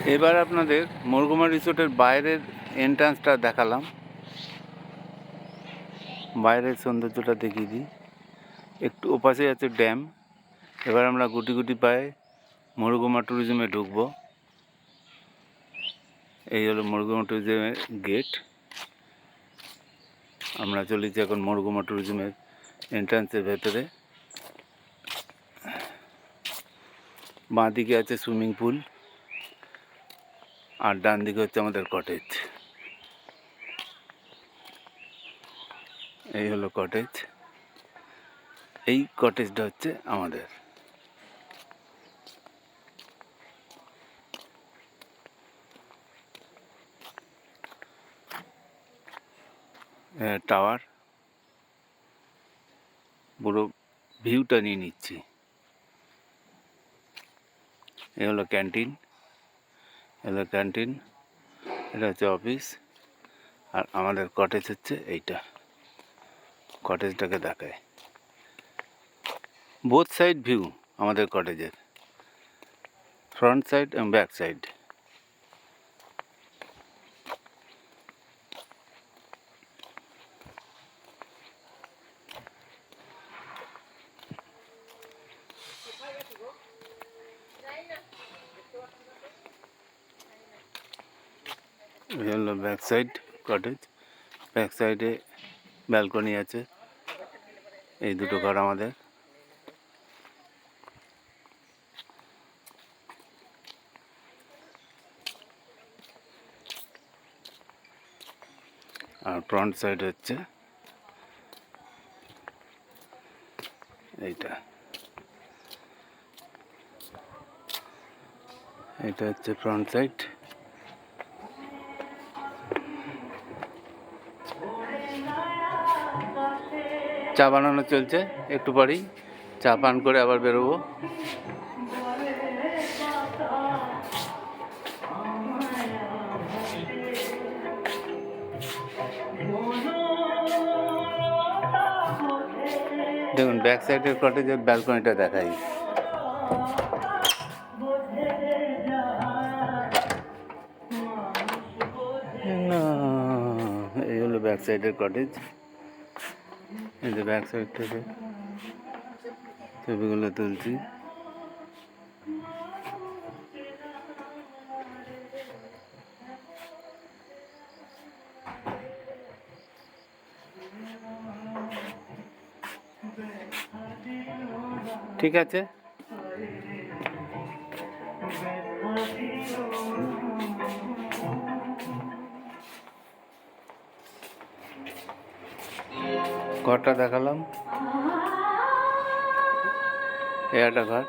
এবার আপনাদের মুরগুমা রিসোর্টের বাইরের এন্ট্রান্সটা দেখালাম, বাইরের সৌন্দর্যটা দেখিয়ে দিই। একটু ওপাশে আছে ড্যাম। এবার আমরা গুটি গুটি পায়ে মুরগুমা ট্যুরিজমে ঢুকবো। এই হলো মুরগুমা ট্যুরিজমের গেট। আমরা চলেছি এখন মুরগুমা ট্যুরিজমের এন্ট্রান্সের ভেতরে। বাঁ দিকে আছে সুইমিং পুল, আর ডান দিকে হচ্ছে আমাদের কটেজ। এই হলো কটেজ। এই কটেজটা হচ্ছে আমাদের। টাওয়ার, পুরো ভিউটা নিয়ে নিচ্ছি। এ হলো ক্যান্টিন, এটা হচ্ছে অফিস, আর আমাদের কটেজ হচ্ছে এইটা। কটেজটাকে দেখায়, বোথ সাইড ভিউ আমাদের কটেজের, ফ্রন্ট সাইড এবং ব্যাক সাইড। এই হলো ব্যাক সাইড কটেজ। ব্যাক সাইডে ব্যালকনি আছে। এই দুটো ঘর আমাদের। আর ফ্রন্ট সাইড হচ্ছে এইটা। এটা হচ্ছে ফ্রন্ট সাইড। চা বানানো চলছে, একটু পরেই চা পান করে আবার বেরোবো। দেখুন ব্যাক সাইডের কটেজের ব্যালকনিটা দেখাই। না, এই হলো ব্যাক সাইডের কটেজ। এই যে ব্যাক সাইড থেকে ছবিগুলো তুলছি। ঠিক আছে, ঘরটা দেখালাম। এই একটা ঘর।